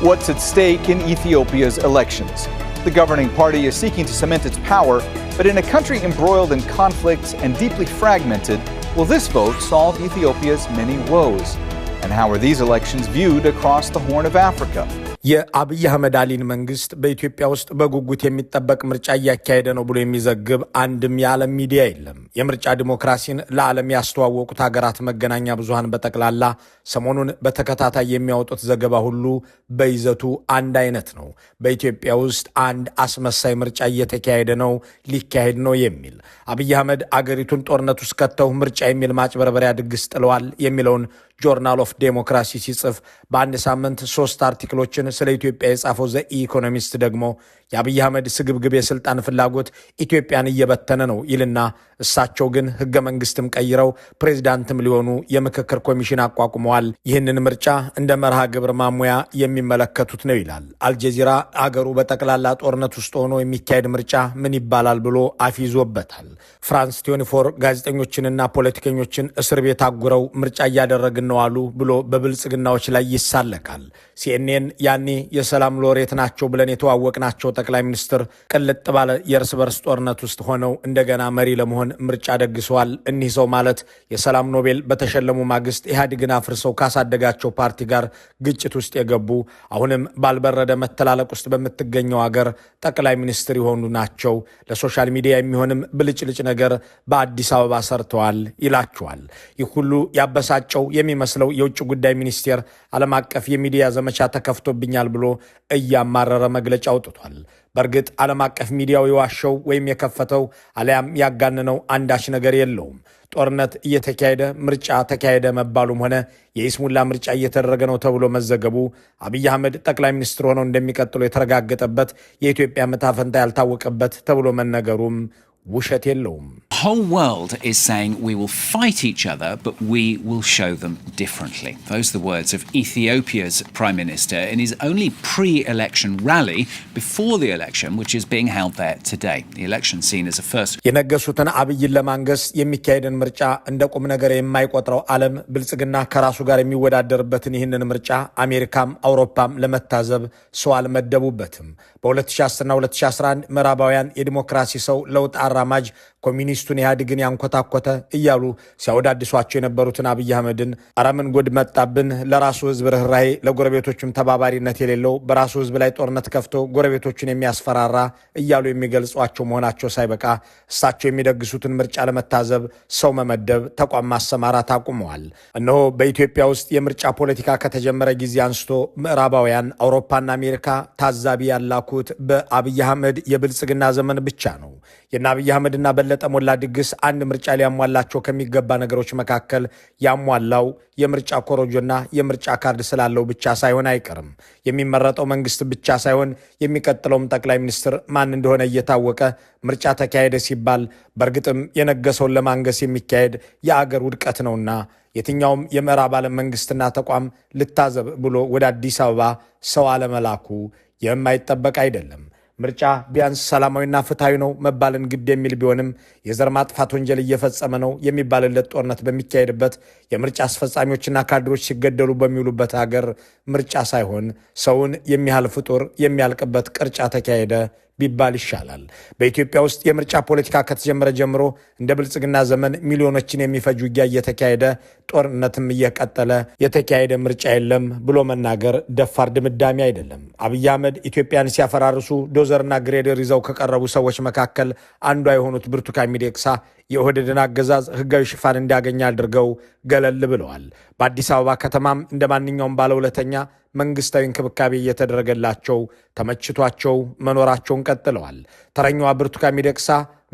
What's at stake in Ethiopia's elections? The governing party is seeking to cement its power, but in a country embroiled in conflicts and deeply fragmented, will this vote solve Ethiopia's many woes? And how are these elections viewed across the Horn of Africa? የአብይ አህመድ አሊን መንግስት በኢትዮጵያ ውስጥ በጉጉት የሚጠበቅ ምርጫ እያካሄደ ነው ብሎ የሚዘግብ አንድም የዓለም ሚዲያ የለም። የምርጫ ዲሞክራሲን ለዓለም ያስተዋወቁት ሀገራት መገናኛ ብዙሃን በጠቅላላ ሰሞኑን በተከታታይ የሚያወጡት ዘገባ ሁሉ በይዘቱ አንድ አይነት ነው። በኢትዮጵያ ውስጥ አንድ አስመሳይ ምርጫ እየተካሄደ ነው፣ ሊካሄድ ነው የሚል። አብይ አህመድ አገሪቱን ጦርነት ውስጥ ከተው ምርጫ የሚል ማጭበርበሪያ ድግስ ጥለዋል የሚለውን ጆርናል ኦፍ ዴሞክራሲ ሲጽፍ በአንድ ሳምንት 3 አርቲክሎችን ስለ ኢትዮጵያ የጻፈው ዘ ኢኮኖሚስት ደግሞ የአብይ አህመድ ስግብግብ የስልጣን ፍላጎት ኢትዮጵያን እየበተነ ነው ይልና እሳቸው ግን ህገ መንግስትም ቀይረው ፕሬዝዳንትም ሊሆኑ የምክክር ኮሚሽን አቋቁመዋል። ይህንን ምርጫ እንደ መርሃ ግብር ማሙያ የሚመለከቱት ነው ይላል። አልጀዚራ አገሩ በጠቅላላ ጦርነት ውስጥ ሆኖ የሚካሄድ ምርጫ ምን ይባላል ብሎ አፊዞበታል። ፍራንስ 24 ጋዜጠኞችንና ፖለቲከኞችን እስር ቤት አጉረው ምርጫ እያደረግን ነው አሉ ብሎ በብልጽግናዎች ላይ ይሳለቃል። ሲኤንኤን ያኔ የሰላም ሎሬት ናቸው ብለን የተዋወቅናቸው ጠቅላይ ሚኒስትር ቅልጥ ባለ የእርስ በርስ ጦርነት ውስጥ ሆነው እንደገና መሪ ለመሆን ምርጫ ደግሰዋል። እኒህ ሰው ማለት የሰላም ኖቤል በተሸለሙ ማግስት ኢህአዴግን አፍርሰው ካሳደጋቸው ፓርቲ ጋር ግጭት ውስጥ የገቡ አሁንም ባልበረደ መተላለቅ ውስጥ በምትገኘው አገር ጠቅላይ ሚኒስትር የሆኑ ናቸው። ለሶሻል ሚዲያ የሚሆንም ብልጭልጭ ነገር በአዲስ አበባ ሰርተዋል ይላቸዋል። ይህ ሁሉ ያበሳጨው የሚመስለው የውጭ ጉዳይ ሚኒስቴር ዓለም አቀፍ የሚዲያ ዘመቻ ተከፍቶብኛል ብሎ እያማረረ መግለጫ አውጥቷል። በእርግጥ ዓለም አቀፍ ሚዲያው የዋሸው ወይም የከፈተው አሊያም ያጋነነው አንዳች ነገር የለውም። ጦርነት እየተካሄደ ምርጫ ተካሄደ መባሉም ሆነ የኢስሙላ ምርጫ እየተደረገ ነው ተብሎ መዘገቡ አብይ አህመድ ጠቅላይ ሚኒስትር ሆነው እንደሚቀጥሉ የተረጋገጠበት የኢትዮጵያ መታፈንታ ያልታወቀበት ተብሎ መነገሩም ውሸት የለውም። The whole world is saying we will fight each other, but we will show them differently. Those are the words of Ethiopia's Prime Minister in his only pre-election rally before the election, which is being held there today. The election seen as a first. የነገሱትን አብይን ለማንገስ የሚካሄድን ምርጫ እንደ ቁም ነገር የማይቆጥረው ዓለም ብልጽግና ከራሱ ጋር የሚወዳደርበትን ይህንን ምርጫ አሜሪካም አውሮፓም ለመታዘብ ሰው አልመደቡበትም። በ2010ና 2011 ምዕራባውያን የዲሞክራሲ ሰው ለውጥ አራማጅ ኮሚኒስቱን ኢህአዴግን ያንኮታኮተ እያሉ ሲያወዳድሷቸው የነበሩትን አብይ አህመድን አረምን ጉድ መጣብን፣ ለራሱ ህዝብ ርህራሄ ለጎረቤቶቹም ተባባሪነት የሌለው በራሱ ህዝብ ላይ ጦርነት ከፍቶ ጎረቤቶቹን የሚያስፈራራ እያሉ የሚገልጿቸው መሆናቸው ሳይበቃ እሳቸው የሚደግሱትን ምርጫ ለመታዘብ ሰው መመደብ፣ ተቋም ማሰማራት አቁመዋል። እነሆ በኢትዮጵያ ውስጥ የምርጫ ፖለቲካ ከተጀመረ ጊዜ አንስቶ ምዕራባውያን አውሮፓና አሜሪካ ታዛቢ ያላኩት በአብይ አህመድ የብልጽግና ዘመን ብቻ ነው። የና አብይ አህመድና በለጠ ሞላ ድግስ አንድ ምርጫ ሊያሟላቸው ከሚገባ ነገሮች መካከል ያሟላው የምርጫ ኮሮጆና የምርጫ ካርድ ስላለው ብቻ ሳይሆን አይቀርም። የሚመረጠው መንግስት ብቻ ሳይሆን የሚቀጥለውም ጠቅላይ ሚኒስትር ማን እንደሆነ እየታወቀ ምርጫ ተካሄደ ሲባል በእርግጥም የነገሰውን ለማንገስ የሚካሄድ የአገር ውድቀት ነውና የትኛውም የምዕራብ ዓለም መንግስትና ተቋም ልታዘብ ብሎ ወደ አዲስ አበባ ሰው አለመላኩ የማይጠበቅ አይደለም። ምርጫ ቢያንስ ሰላማዊና ፍትሃዊ ነው መባልን ግድ የሚል ቢሆንም የዘር ማጥፋት ወንጀል እየፈጸመ ነው የሚባልለት ጦርነት በሚካሄድበት የምርጫ አስፈጻሚዎችና ካድሮች ሲገደሉ በሚውሉበት ሀገር ምርጫ ሳይሆን ሰውን የሚያህል ፍጡር የሚያልቅበት ቅርጫ ተካሄደ ቢባል ይሻላል። በኢትዮጵያ ውስጥ የምርጫ ፖለቲካ ከተጀመረ ጀምሮ እንደ ብልጽግና ዘመን ሚሊዮኖችን የሚፈጅ ውጊያ እየተካሄደ ጦርነትም እየቀጠለ የተካሄደ ምርጫ የለም ብሎ መናገር ደፋር ድምዳሜ አይደለም። አብይ አህመድ ኢትዮጵያን ሲያፈራርሱ ዶዘርና ግሬደር ይዘው ከቀረቡ ሰዎች መካከል አንዷ የሆኑት ብርቱካን ሚደቅሳ የኦህዴድን አገዛዝ ህጋዊ ሽፋን እንዲያገኝ አድርገው ገለል ብለዋል። በአዲስ አበባ ከተማም እንደ ማንኛውም ባለውለተኛ መንግስታዊ እንክብካቤ እየተደረገላቸው ተመችቷቸው መኖራቸውን ቀጥለዋል። ተረኛዋ ብርቱካን ሚደቅሳ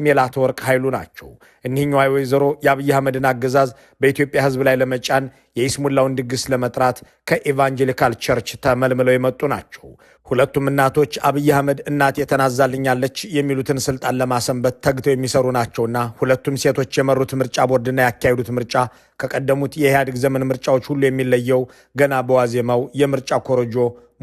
ሜላትወርቅ ኃይሉ ናቸው። እኒህኛዋ ወይዘሮ የአብይ አህመድን አገዛዝ በኢትዮጵያ ህዝብ ላይ ለመጫን የኢስሙላውን ድግስ ለመጥራት ከኤቫንጀሊካል ቸርች ተመልምለው የመጡ ናቸው። ሁለቱም እናቶች አብይ አህመድ እናቴ ተናዛልኛለች የሚሉትን ስልጣን ለማሰንበት ተግተው የሚሰሩ ናቸውና ሁለቱም ሴቶች የመሩት ምርጫ ቦርድና ያካሄዱት ምርጫ ከቀደሙት የኢህአዴግ ዘመን ምርጫዎች ሁሉ የሚለየው ገና በዋዜማው የምርጫ ኮረጆ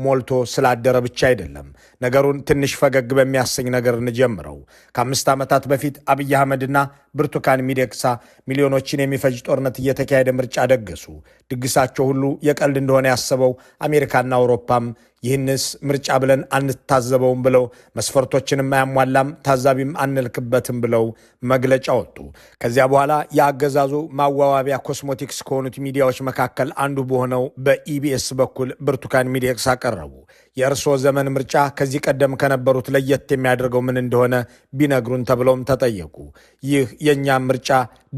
ሞልቶ ስላደረ ብቻ አይደለም። ነገሩን ትንሽ ፈገግ በሚያሰኝ ነገር እንጀምረው። ከ5 ዓመታት በፊት አብይ አህመድና ብርቱካን ሚደቅሳ ሚሊዮኖችን የሚፈጅ ጦርነት እየተካሄደ ምርጫ ደገሱ። ድግሳቸው ሁሉ የቀልድ እንደሆነ ያሰበው አሜሪካና አውሮፓም ይህንስ ምርጫ ብለን አንታዘበውም ብለው መስፈርቶችንም አያሟላም ታዛቢም አንልክበትም ብለው መግለጫ ወጡ። ከዚያ በኋላ የአገዛዙ ማዋዋቢያ ኮስሞቲክስ ከሆኑት ሚዲያዎች መካከል አንዱ በሆነው በኢቢኤስ በኩል ብርቱካን ሚደቅሳ ቀረቡ። የእርሶ ዘመን ምርጫ ከዚህ ቀደም ከነበሩት ለየት የሚያደርገው ምን እንደሆነ ቢነግሩን ተብለውም ተጠየቁ። ይህ የኛ ምርጫ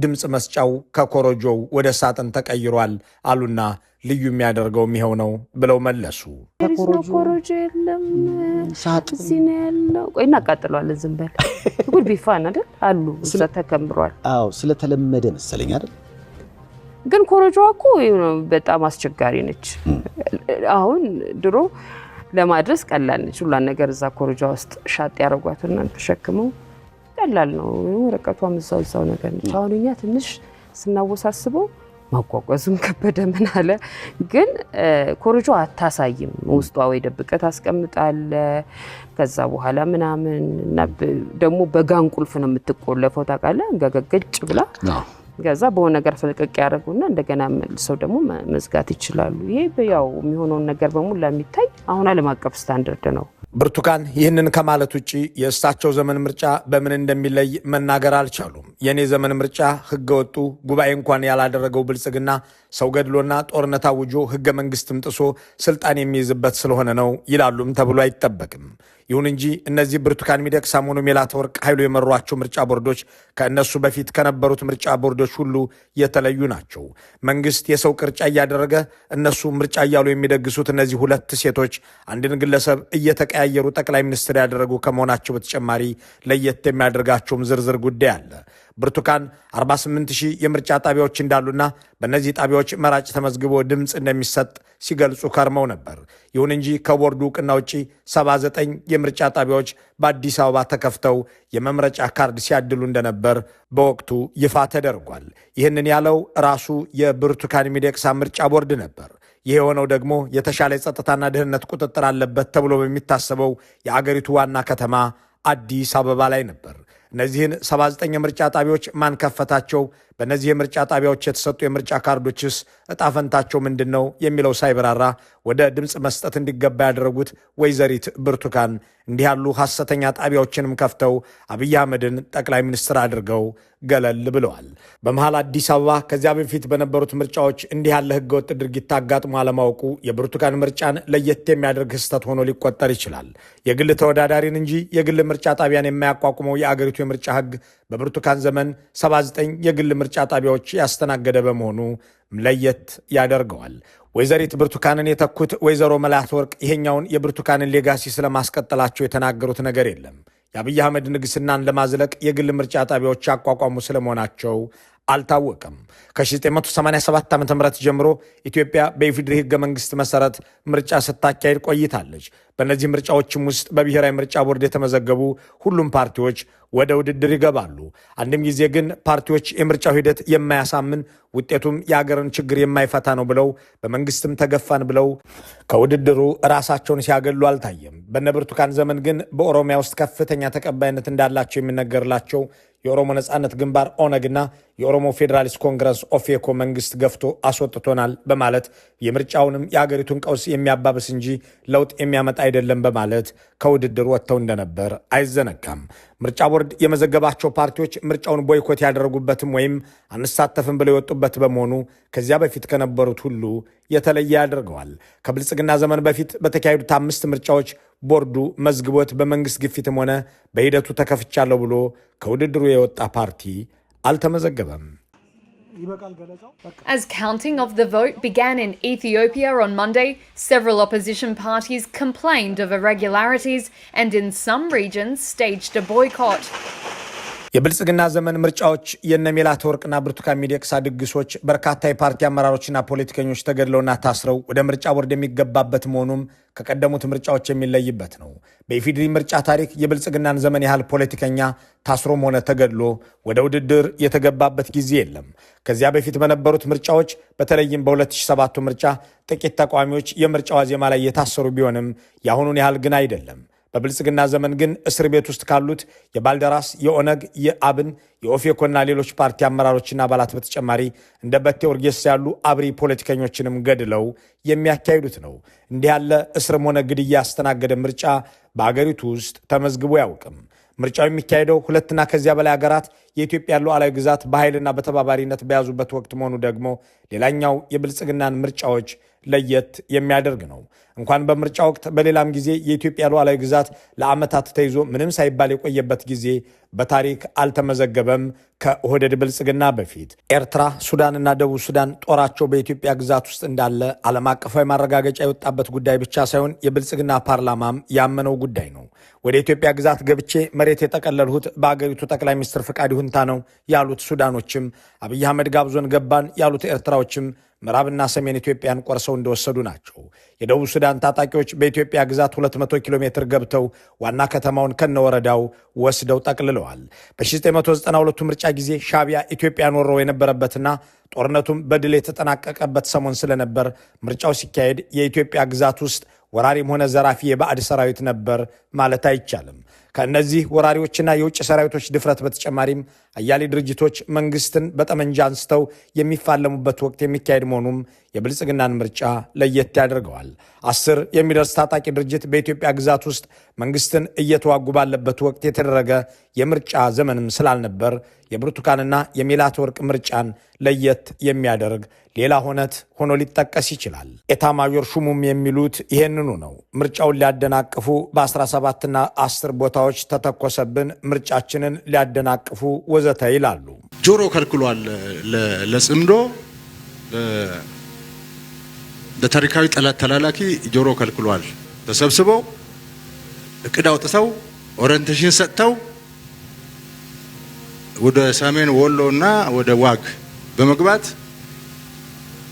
ድምጽ መስጫው ከኮሮጆው ወደ ሳጥን ተቀይሯል አሉና ልዩ የሚያደርገው ይሄው ነው ብለው መለሱ። ኮሮጆ የለም ሳጥን ሲነ ያለው ቆይና አቃጥሏል ዝም በል ጉድ ቢፋን አይደል አሉ እዛ ተከምሯል። አዎ ስለተለመደ መሰለኝ አይደል ግን ኮሮጆዋ እኮ በጣም አስቸጋሪ ነች። አሁን ድሮ ለማድረስ ቀላል ነች ሁሉ ነገር እዛ ኮሮጆ ውስጥ ሻጥ ያረጓትና ተሸክመው ቀላል ነው ወረቀቷ መሳውሳው ነገር ነች። አሁንኛ ትንሽ ስናወሳስበው ማቋቋዙም ከበደ ምን አለ ግን ኮሮጆ አታሳይም ውስጧ ወይ ደብቀት አስቀምጣል ከዛ በኋላ ምናምን ደግሞ በጋን ቁልፍ ነው የምትቆለፈው ታውቃለህ ገገገጭ ብላ ከዛ በሆነ ነገር ፍልቅቅ ያደርጉና እንደገና መልሰው ደግሞ መዝጋት ይችላሉ። ይሄ ያው የሚሆነው ነገር በሙሉ ለሚታይ አሁን ዓለም አቀፍ ስታንዳርድ ነው። ብርቱካን ይህንን ከማለት ውጪ የእሳቸው ዘመን ምርጫ በምን እንደሚለይ መናገር አልቻሉም። የኔ ዘመን ምርጫ ህገወጡ ጉባኤ እንኳን ያላደረገው ብልጽግና ሰው ገድሎና ጦርነት አውጆ ህገ መንግስትም ጥሶ ስልጣን የሚይዝበት ስለሆነ ነው ይላሉም ተብሎ አይጠበቅም። ይሁን እንጂ እነዚህ ብርቱካን ሚደቅሳ ሆኑ ሜላትወርቅ ኃይሉ የመሯቸው ምርጫ ቦርዶች ከእነሱ በፊት ከነበሩት ምርጫ ቦርዶች ሁሉ የተለዩ ናቸው። መንግስት የሰው ቅርጫ እያደረገ እነሱ ምርጫ እያሉ የሚደግሱት እነዚህ ሁለት ሴቶች አንድን ግለሰብ እየተቀያየሩ ጠቅላይ ሚኒስትር ያደረጉ ከመሆናቸው በተጨማሪ ለየት የሚያደርጋቸውም ዝርዝር ጉዳይ አለ። ብርቱካን 48000 የምርጫ ጣቢያዎች እንዳሉና በእነዚህ ጣቢያዎች መራጭ ተመዝግቦ ድምፅ እንደሚሰጥ ሲገልጹ ከርመው ነበር። ይሁን እንጂ ከቦርዱ ዕውቅና ውጪ 79 የምርጫ ጣቢያዎች በአዲስ አበባ ተከፍተው የመምረጫ ካርድ ሲያድሉ እንደነበር በወቅቱ ይፋ ተደርጓል። ይህንን ያለው ራሱ የብርቱካን ሚደቅሳ ምርጫ ቦርድ ነበር። ይህ የሆነው ደግሞ የተሻለ የጸጥታና ደህንነት ቁጥጥር አለበት ተብሎ በሚታሰበው የአገሪቱ ዋና ከተማ አዲስ አበባ ላይ ነበር። እነዚህን 79 የምርጫ ጣቢያዎች ማን ከፈታቸው? በእነዚህ የምርጫ ጣቢያዎች የተሰጡ የምርጫ ካርዶችስ እጣፈንታቸው ምንድን ነው የሚለው ሳይበራራ ወደ ድምፅ መስጠት እንዲገባ ያደረጉት ወይዘሪት ብርቱካን እንዲህ ያሉ ሐሰተኛ ጣቢያዎችንም ከፍተው አብይ አህመድን ጠቅላይ ሚኒስትር አድርገው ገለል ብለዋል። በመሃል አዲስ አበባ ከዚያ በፊት በነበሩት ምርጫዎች እንዲህ ያለ ህገወጥ ድርጊት አጋጥሞ አለማወቁ የብርቱካን ምርጫን ለየት የሚያደርግ ክስተት ሆኖ ሊቆጠር ይችላል። የግል ተወዳዳሪን እንጂ የግል ምርጫ ጣቢያን የማያቋቁመው የአገሪቱ የምርጫ ህግ በብርቱካን ዘመን 79 የግል ምርጫ ጣቢያዎች ያስተናገደ በመሆኑ ለየት ያደርገዋል። ወይዘሪት ብርቱካንን የተኩት ወይዘሮ መላትወርቅ ይሄኛውን የብርቱካንን ሌጋሲ ስለማስቀጠላቸው የተናገሩት ነገር የለም። የአብይ አህመድ ንግስናን ለማዝለቅ የግል ምርጫ ጣቢያዎች ያቋቋሙ ስለመሆናቸው አልታወቀም። ከ1987 ዓ.ም ጀምሮ ኢትዮጵያ በኢፌዴሪ ህገ መንግስት መሰረት ምርጫ ስታካሄድ ቆይታለች። በእነዚህ ምርጫዎችም ውስጥ በብሔራዊ ምርጫ ቦርድ የተመዘገቡ ሁሉም ፓርቲዎች ወደ ውድድር ይገባሉ። አንድም ጊዜ ግን ፓርቲዎች የምርጫው ሂደት የማያሳምን ውጤቱም የአገርን ችግር የማይፈታ ነው ብለው በመንግስትም ተገፋን ብለው ከውድድሩ ራሳቸውን ሲያገሉ አልታየም። በነ ብርቱካን ዘመን ግን በኦሮሚያ ውስጥ ከፍተኛ ተቀባይነት እንዳላቸው የሚነገርላቸው የኦሮሞ ነጻነት ግንባር ኦነግና የኦሮሞ ፌዴራሊስት ኮንግረስ ኦፌኮ መንግስት ገፍቶ አስወጥቶናል በማለት የምርጫውንም የአገሪቱን ቀውስ የሚያባብስ እንጂ ለውጥ የሚያመጣ አይደለም በማለት ከውድድር ወጥተው እንደነበር አይዘነጋም። ምርጫ ቦርድ የመዘገባቸው ፓርቲዎች ምርጫውን ቦይኮት ያደረጉበትም ወይም አንሳተፍም ብለው የወጡበት በመሆኑ ከዚያ በፊት ከነበሩት ሁሉ የተለየ ያደርገዋል። ከብልጽግና ዘመን በፊት በተካሄዱት 5 ምርጫዎች ቦርዱ መዝግቦት በመንግስት ግፊትም ሆነ በሂደቱ ተከፍቻለሁ ብሎ ከውድድሩ የወጣ ፓርቲ አልተመዘገበም። As counting of the vote began in Ethiopia on Monday, several opposition parties complained of irregularities and in some regions staged a boycott. የብልጽግና ዘመን ምርጫዎች የነ ሜላትወርቅና ብርቱካን ሚደቅሳ ድግሶች በርካታ የፓርቲ አመራሮችና ፖለቲከኞች ተገድለውና ታስረው ወደ ምርጫ ቦርድ የሚገባበት መሆኑም ከቀደሙት ምርጫዎች የሚለይበት ነው። በኢፌዴሪ ምርጫ ታሪክ የብልጽግናን ዘመን ያህል ፖለቲከኛ ታስሮም ሆነ ተገድሎ ወደ ውድድር የተገባበት ጊዜ የለም። ከዚያ በፊት በነበሩት ምርጫዎች በተለይም በ2007 ምርጫ ጥቂት ተቃዋሚዎች የምርጫ ዋዜማ ላይ የታሰሩ ቢሆንም የአሁኑን ያህል ግን አይደለም። በብልጽግና ዘመን ግን እስር ቤት ውስጥ ካሉት የባልደራስ፣ የኦነግ፣ የአብን፣ የኦፌኮና ሌሎች ፓርቲ አመራሮችና አባላት በተጨማሪ እንደ በቴ ኡርጌሳ ያሉ አብሪ ፖለቲከኞችንም ገድለው የሚያካሂዱት ነው። እንዲህ ያለ እስርም ሆነ ግድያ ያስተናገደ ምርጫ በአገሪቱ ውስጥ ተመዝግቦ አያውቅም። ምርጫው የሚካሄደው ሁለትና ከዚያ በላይ ሀገራት የኢትዮጵያ ሉዓላዊ ግዛት በኃይልና በተባባሪነት በያዙበት ወቅት መሆኑ ደግሞ ሌላኛው የብልጽግናን ምርጫዎች ለየት የሚያደርግ ነው። እንኳን በምርጫ ወቅት በሌላም ጊዜ የኢትዮጵያ ሉዓላዊ ግዛት ለዓመታት ተይዞ ምንም ሳይባል የቆየበት ጊዜ በታሪክ አልተመዘገበም። ከኦህዴድ ብልጽግና በፊት ኤርትራ፣ ሱዳንና ደቡብ ሱዳን ጦራቸው በኢትዮጵያ ግዛት ውስጥ እንዳለ ዓለም አቀፋዊ ማረጋገጫ የወጣበት ጉዳይ ብቻ ሳይሆን የብልጽግና ፓርላማም ያመነው ጉዳይ ነው። ወደ ኢትዮጵያ ግዛት ገብቼ መሬት የጠቀለልሁት በአገሪቱ ጠቅላይ ሚኒስትር ፍቃድ ይሁንታ ነው ያሉት ሱዳኖችም፣ አብይ አህመድ ጋብዞን ገባን ያሉት ኤርትራዎችም ምዕራብና ሰሜን ኢትዮጵያን ቆርሰው እንደወሰዱ ናቸው። የደቡብ ሱዳን ታጣቂዎች በኢትዮጵያ ግዛት 200 ኪሎ ሜትር ገብተው ዋና ከተማውን ከነወረዳው ወስደው ጠቅልለዋል። በ1992 ምርጫ ጊዜ ሻዕቢያ ኢትዮጵያን ወረው የነበረበትና ጦርነቱም በድል የተጠናቀቀበት ሰሞን ስለነበር ምርጫው ሲካሄድ የኢትዮጵያ ግዛት ውስጥ ወራሪም ሆነ ዘራፊ የባዕድ ሰራዊት ነበር ማለት አይቻልም። ከእነዚህ ወራሪዎችና የውጭ ሰራዊቶች ድፍረት በተጨማሪም አያሌ ድርጅቶች መንግስትን በጠመንጃ አንስተው የሚፋለሙበት ወቅት የሚካሄድ መሆኑም የብልጽግናን ምርጫ ለየት ያደርገዋል። 10 የሚደርስ ታጣቂ ድርጅት በኢትዮጵያ ግዛት ውስጥ መንግስትን እየተዋጉ ባለበት ወቅት የተደረገ የምርጫ ዘመንም ስላልነበር የብርቱካንና የሜላትወርቅ ምርጫን ለየት የሚያደርግ ሌላ ሆነት ሆኖ ሊጠቀስ ይችላል። ኤታማዦር ሹሙም የሚሉት ይሄንኑ ነው። ምርጫውን ሊያደናቅፉ በ17ና 10 ቦታዎች ተተኮሰብን፣ ምርጫችንን ሊያደናቅፉ ወዘተ ይላሉ። ጆሮ ከልክሏል። ለጽምዶ ለታሪካዊ ጠላት ተላላኪ ጆሮ ከልክሏል። ተሰብስበው እቅድ አውጥተው ኦሪንቴሽን ሰጥተው ወደ ሰሜን ወሎና ወደ ዋግ በመግባት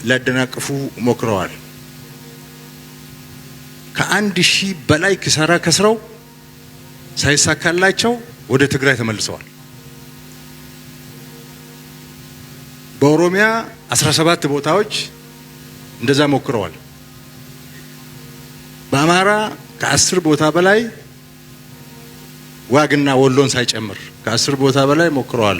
ሊያደናቅፉ ሞክረዋል። ከ1000 በላይ ኪሳራ ከስረው ሳይሳካላቸው ወደ ትግራይ ተመልሰዋል። በኦሮሚያ 17 ቦታዎች እንደዛ ሞክረዋል። በአማራ ከ10 ቦታ በላይ ዋግና ወሎን ሳይጨምር ከ10 ቦታ በላይ ሞክረዋል።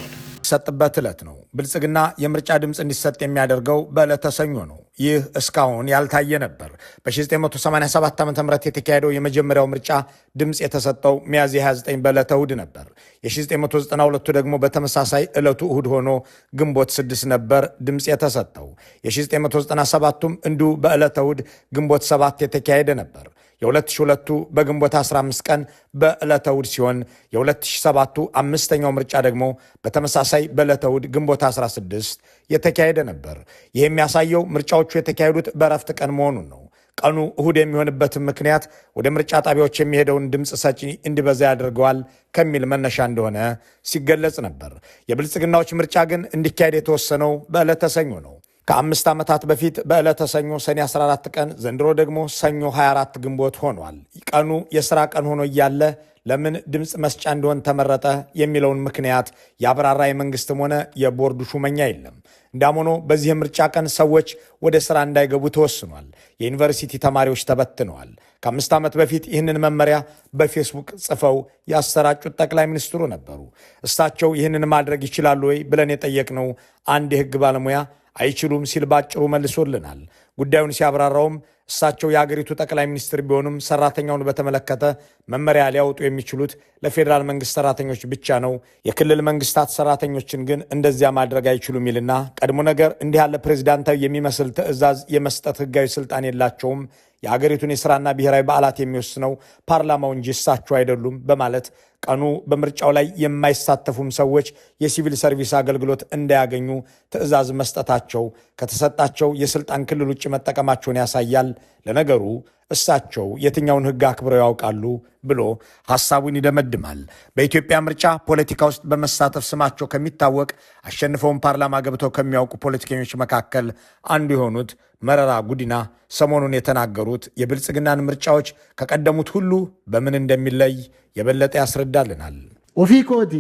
ሰጥበት ዕለት ነው። ብልጽግና የምርጫ ድምፅ እንዲሰጥ የሚያደርገው በዕለተ ሰኞ ነው። ይህ እስካሁን ያልታየ ነበር። በ1987 ዓ.ም የተካሄደው የመጀመሪያው ምርጫ ድምፅ የተሰጠው ሚያዝያ 29 በዕለተ እሁድ ነበር። የ1992 ደግሞ በተመሳሳይ ዕለቱ እሁድ ሆኖ ግንቦት 6 ነበር ድምፅ የተሰጠው። የ1997ቱም እንዲሁ በዕለተ እሁድ ግንቦት 7 የተካሄደ ነበር። የ2002ቱ በግንቦት 15 ቀን በዕለተ እሁድ ሲሆን የ2007ቱ አምስተኛው ምርጫ ደግሞ በተመሳሳይ በዕለተ እሁድ ግንቦት 16 የተካሄደ ነበር። ይህ የሚያሳየው ምርጫዎቹ የተካሄዱት በእረፍት ቀን መሆኑን ነው። ቀኑ እሁድ የሚሆንበትን ምክንያት ወደ ምርጫ ጣቢያዎች የሚሄደውን ድምፅ ሰጪ እንዲበዛ ያደርገዋል ከሚል መነሻ እንደሆነ ሲገለጽ ነበር። የብልጽግናዎች ምርጫ ግን እንዲካሄድ የተወሰነው በዕለተ ሰኞ ነው። ከ5 ዓመታት በፊት በዕለተ ሰኞ ሰኔ 14 ቀን፣ ዘንድሮ ደግሞ ሰኞ 24 ግንቦት ሆኗል። ቀኑ የሥራ ቀን ሆኖ እያለ ለምን ድምፅ መስጫ እንደሆን ተመረጠ የሚለውን ምክንያት ያብራራ የመንግስትም ሆነ የቦርዱ ሹመኛ የለም። እንዳም ሆኖ በዚህ ምርጫ ቀን ሰዎች ወደ ሥራ እንዳይገቡ ተወስኗል። የዩኒቨርሲቲ ተማሪዎች ተበትነዋል። ከ5 ዓመት በፊት ይህንን መመሪያ በፌስቡክ ጽፈው ያሰራጩት ጠቅላይ ሚኒስትሩ ነበሩ። እሳቸው ይህንን ማድረግ ይችላሉ ወይ ብለን የጠየቅነው አንድ የሕግ ባለሙያ አይችሉም ሲል ባጭሩ መልሶልናል። ጉዳዩን ሲያብራራውም እሳቸው የአገሪቱ ጠቅላይ ሚኒስትር ቢሆኑም ሰራተኛውን በተመለከተ መመሪያ ሊያወጡ የሚችሉት ለፌዴራል መንግስት ሰራተኞች ብቻ ነው። የክልል መንግስታት ሰራተኞችን ግን እንደዚያ ማድረግ አይችሉም ይልና ቀድሞ ነገር እንዲህ ያለ ፕሬዚዳንታዊ የሚመስል ትዕዛዝ የመስጠት ህጋዊ ስልጣን የላቸውም። የአገሪቱን የሥራና ብሔራዊ በዓላት የሚወስነው ፓርላማው እንጂ እሳቸው አይደሉም በማለት ቀኑ በምርጫው ላይ የማይሳተፉም ሰዎች የሲቪል ሰርቪስ አገልግሎት እንዳያገኙ ትዕዛዝ መስጠታቸው ከተሰጣቸው የስልጣን ክልል ውጭ መጠቀማቸውን ያሳያል። ለነገሩ እሳቸው የትኛውን ህግ አክብረው ያውቃሉ ብሎ ሐሳቡን ይደመድማል። በኢትዮጵያ ምርጫ ፖለቲካ ውስጥ በመሳተፍ ስማቸው ከሚታወቅ አሸንፈውን ፓርላማ ገብተው ከሚያውቁ ፖለቲከኞች መካከል አንዱ የሆኑት መረራ ጉዲና ሰሞኑን የተናገሩት የብልጽግናን ምርጫዎች ከቀደሙት ሁሉ በምን እንደሚለይ የበለጠ ያስረዳልናል። ኦፊኮቲ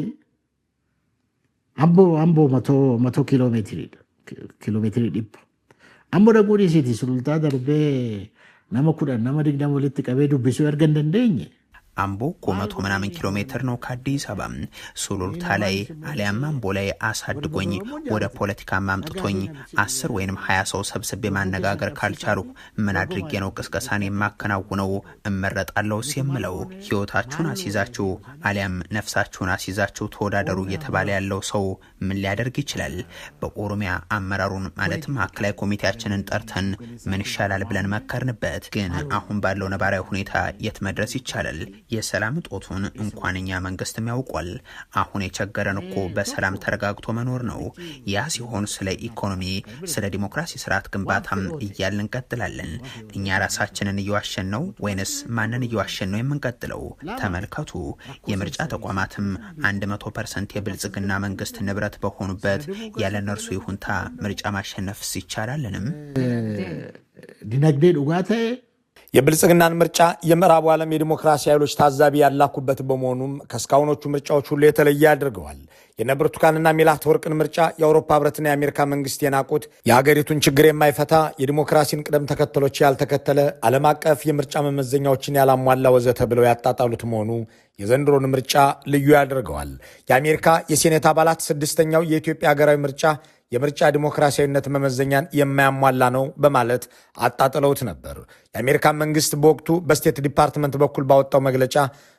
አምቦ 100 ኪሎ ሜትር ዲፕ አምቦ ደጉዲ ሲቲ ሱሉልታ ደርቤ nama 10 nama 20 walitti qabee dubbisuu erga hin dandeenye አምቦ ኮመቶ ምናምን ኪሎ ሜትር ነው ከአዲስ አበባ። ሱሉልታ ላይ አሊያም አምቦ ላይ አሳድጎኝ ወደ ፖለቲካ ማምጥቶኝ 10 ወይንም 20 ሰው ሰብስቤ ማነጋገር ካልቻሉ ምን አድርጌ ነው ቅስቀሳን የማከናውነው? እመረጣለሁ ሲምለው ህይወታችሁን አስይዛችሁ አሊያም ነፍሳችሁን አስይዛችሁ ተወዳደሩ እየተባለ ያለው ሰው ምን ሊያደርግ ይችላል? በኦሮሚያ አመራሩን ማለት ማዕከላዊ ኮሚቴያችንን ጠርተን ምን ይሻላል ብለን መከርንበት። ግን አሁን ባለው ነባራዊ ሁኔታ የት መድረስ ይቻላል? የሰላም ጦቱን እንኳንኛ መንግስትም ያውቋል። አሁን የቸገረን እኮ በሰላም ተረጋግቶ መኖር ነው። ያ ሲሆን ስለ ኢኮኖሚ፣ ስለ ዲሞክራሲ ስርዓት ግንባታም እያልን እንቀጥላለን። እኛ ራሳችንን እየዋሸን ነው ወይንስ ማንን እየዋሸን ነው የምንቀጥለው? ተመልከቱ። የምርጫ ተቋማትም 100% የብልጽግና መንግስት ንብረት በሆኑበት ያለ እነርሱ ይሁንታ ምርጫ ማሸነፍስ ይቻላልንም? ዲናግዴ ዱጋቴ የብልጽግናን ምርጫ የምዕራቡ ዓለም የዲሞክራሲ ኃይሎች ታዛቢ ያላኩበት በመሆኑም ከስካውኖቹ ምርጫዎች ሁሉ የተለየ ያደርገዋል። የነብርቱካንና ሜላትወርቅን ምርጫ የአውሮፓ ህብረትና የአሜሪካ መንግስት የናቁት የሀገሪቱን ችግር የማይፈታ የዲሞክራሲን ቅደም ተከተሎች ያልተከተለ ዓለም አቀፍ የምርጫ መመዘኛዎችን ያላሟላ ወዘተ ብለው ያጣጣሉት መሆኑ የዘንድሮን ምርጫ ልዩ ያደርገዋል። የአሜሪካ የሴኔት አባላት 6ኛው የኢትዮጵያ ሀገራዊ ምርጫ የምርጫ ዲሞክራሲያዊነት መመዘኛን የማያሟላ ነው በማለት አጣጥለውት ነበር። የአሜሪካ መንግስት በወቅቱ በስቴት ዲፓርትመንት በኩል ባወጣው መግለጫ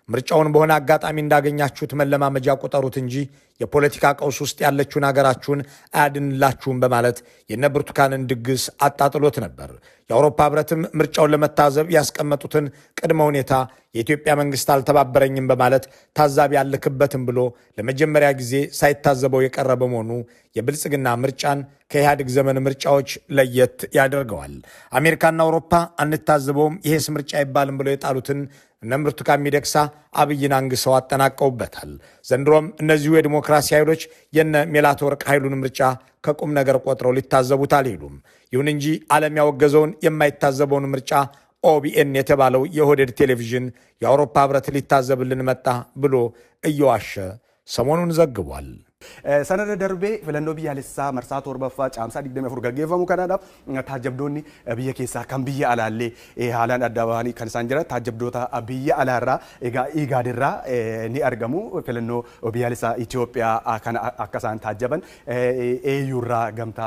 ምርጫውን በሆነ አጋጣሚ እንዳገኛችሁት መለማመጃ ቁጠሩት እንጂ የፖለቲካ ቀውስ ውስጥ ያለችውን ሀገራችሁን አያድንላችሁም በማለት የነብርቱካንን ድግስ አጣጥሎት ነበር። የአውሮፓ ህብረትም ምርጫውን ለመታዘብ ያስቀመጡትን ቅድመ ሁኔታ የኢትዮጵያ መንግስት አልተባበረኝም በማለት ታዛቢ ያልክበትም ብሎ ለመጀመሪያ ጊዜ ሳይታዘበው የቀረበ መሆኑ የብልጽግና ምርጫን ከኢህአዴግ ዘመን ምርጫዎች ለየት ያደርገዋል። አሜሪካና አውሮፓ አንታዘበውም ይሄስ ምርጫ አይባልም ብሎ የጣሉትን ነብርቱካን ሚደቅሳ አብይን አንግሰው አጠናቀውበታል። ዘንድሮም እነዚሁ የዲሞክራሲ ኃይሎች የነ ሜላትወርቅ ኃይሉን ምርጫ ከቁም ነገር ቆጥረው ሊታዘቡት አልሄዱም። ይሁን እንጂ ዓለም ያወገዘውን የማይታዘበውን ምርጫ ኦቢኤን የተባለው የሆዴድ ቴሌቪዥን የአውሮፓ ህብረት ሊታዘብልን መጣ ብሎ እየዋሸ ሰሞኑን ዘግቧል። ሰነደ ደርቤ ፍለኖ ቢያለሳ መርሳ ቶርበፋ ጫምሳ ዲግደም ያፈሩ ገገፈሙ ከናዳፍ ታጀብዶኒ ብየ ኬሳ ከም ብየ አላሌ ሃላን አዳባኒ ከንሳንጀራ ታጀብዶታ ብየ አላራ ኢጋድራ ኒ አርገሙ ፍለኖ ቢያለሳ ኢትዮጵያ አካን አከሳን ታጀበን ኤዩራ ገምታ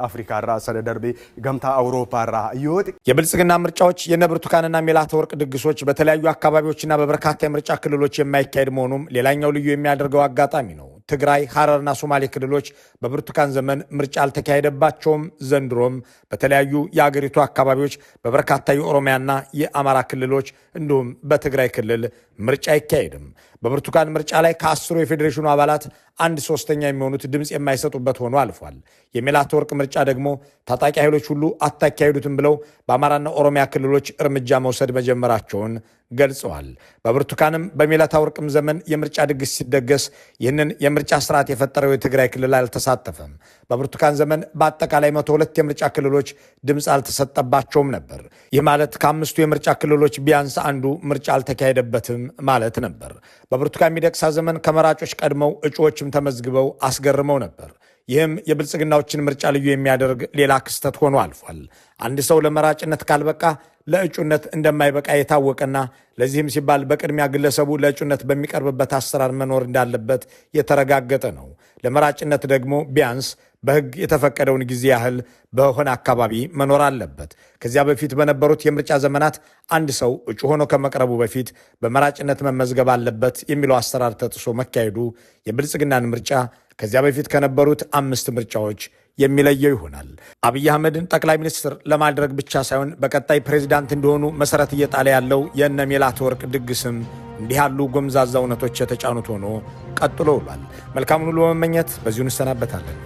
አፍሪካራ ሰነደ ደርቤ ገምታ አውሮፓራ ይወጥ የብልጽግና ምርጫዎች የነብርቱካንና ሜላትወርቅ ድግሶች በተለያዩ አካባቢዎችና በበርካታ የምርጫ ክልሎች የማይካሄድ መሆኑም ሌላኛው ልዩ የሚያደርገው አጋጣሚ ነው። ትግራይ፣ ሐረርና ሶማሌ ክልሎች በብርቱካን ዘመን ምርጫ አልተካሄደባቸውም። ዘንድሮም በተለያዩ የአገሪቱ አካባቢዎች በበርካታ የኦሮሚያና የአማራ ክልሎች እንዲሁም በትግራይ ክልል ምርጫ አይካሄድም። በብርቱካን ምርጫ ላይ ከ10 የፌዴሬሽኑ አባላት 1/3 የሚሆኑት ድምፅ የማይሰጡበት ሆኖ አልፏል። የሜላትወርቅ ምርጫ ደግሞ ታጣቂ ኃይሎች ሁሉ አታካሄዱትም ብለው በአማራና ኦሮሚያ ክልሎች እርምጃ መውሰድ መጀመራቸውን ገልጸዋል። በብርቱካንም በሜላትወርቅም ዘመን የምርጫ ድግስ ሲደገስ ይህንን የምርጫ ስርዓት የፈጠረው የትግራይ ክልል አልተሳተፈም። በብርቱካን ዘመን በአጠቃላይ 102 የምርጫ ክልሎች ድምፅ አልተሰጠባቸውም ነበር። ይህ ማለት ከ5ቱ የምርጫ ክልሎች ቢያንስ አንዱ ምርጫ አልተካሄደበትም ማለት ነበር። በብርቱካን ሚደቅሳ ዘመን ከመራጮች ቀድመው እጩዎችም ተመዝግበው አስገርመው ነበር። ይህም የብልጽግናዎችን ምርጫ ልዩ የሚያደርግ ሌላ ክስተት ሆኖ አልፏል። አንድ ሰው ለመራጭነት ካልበቃ ለእጩነት እንደማይበቃ የታወቀና ለዚህም ሲባል በቅድሚያ ግለሰቡ ለእጩነት በሚቀርብበት አሰራር መኖር እንዳለበት የተረጋገጠ ነው። ለመራጭነት ደግሞ ቢያንስ በሕግ የተፈቀደውን ጊዜ ያህል በሆነ አካባቢ መኖር አለበት። ከዚያ በፊት በነበሩት የምርጫ ዘመናት አንድ ሰው እጩ ሆኖ ከመቅረቡ በፊት በመራጭነት መመዝገብ አለበት የሚለው አሰራር ተጥሶ መካሄዱ የብልጽግናን ምርጫ ከዚያ በፊት ከነበሩት 5 ምርጫዎች የሚለየው ይሆናል። አብይ አህመድን ጠቅላይ ሚኒስትር ለማድረግ ብቻ ሳይሆን በቀጣይ ፕሬዚዳንት እንዲሆኑ መሰረት እየጣለ ያለው የነ ሜላትወርቅ ድግስም እንዲህ ያሉ ጎምዛዛ እውነቶች የተጫኑት ሆኖ ቀጥሎ ውሏል። መልካሙን ሁሉ በመመኘት በዚሁ እንሰናበታለን።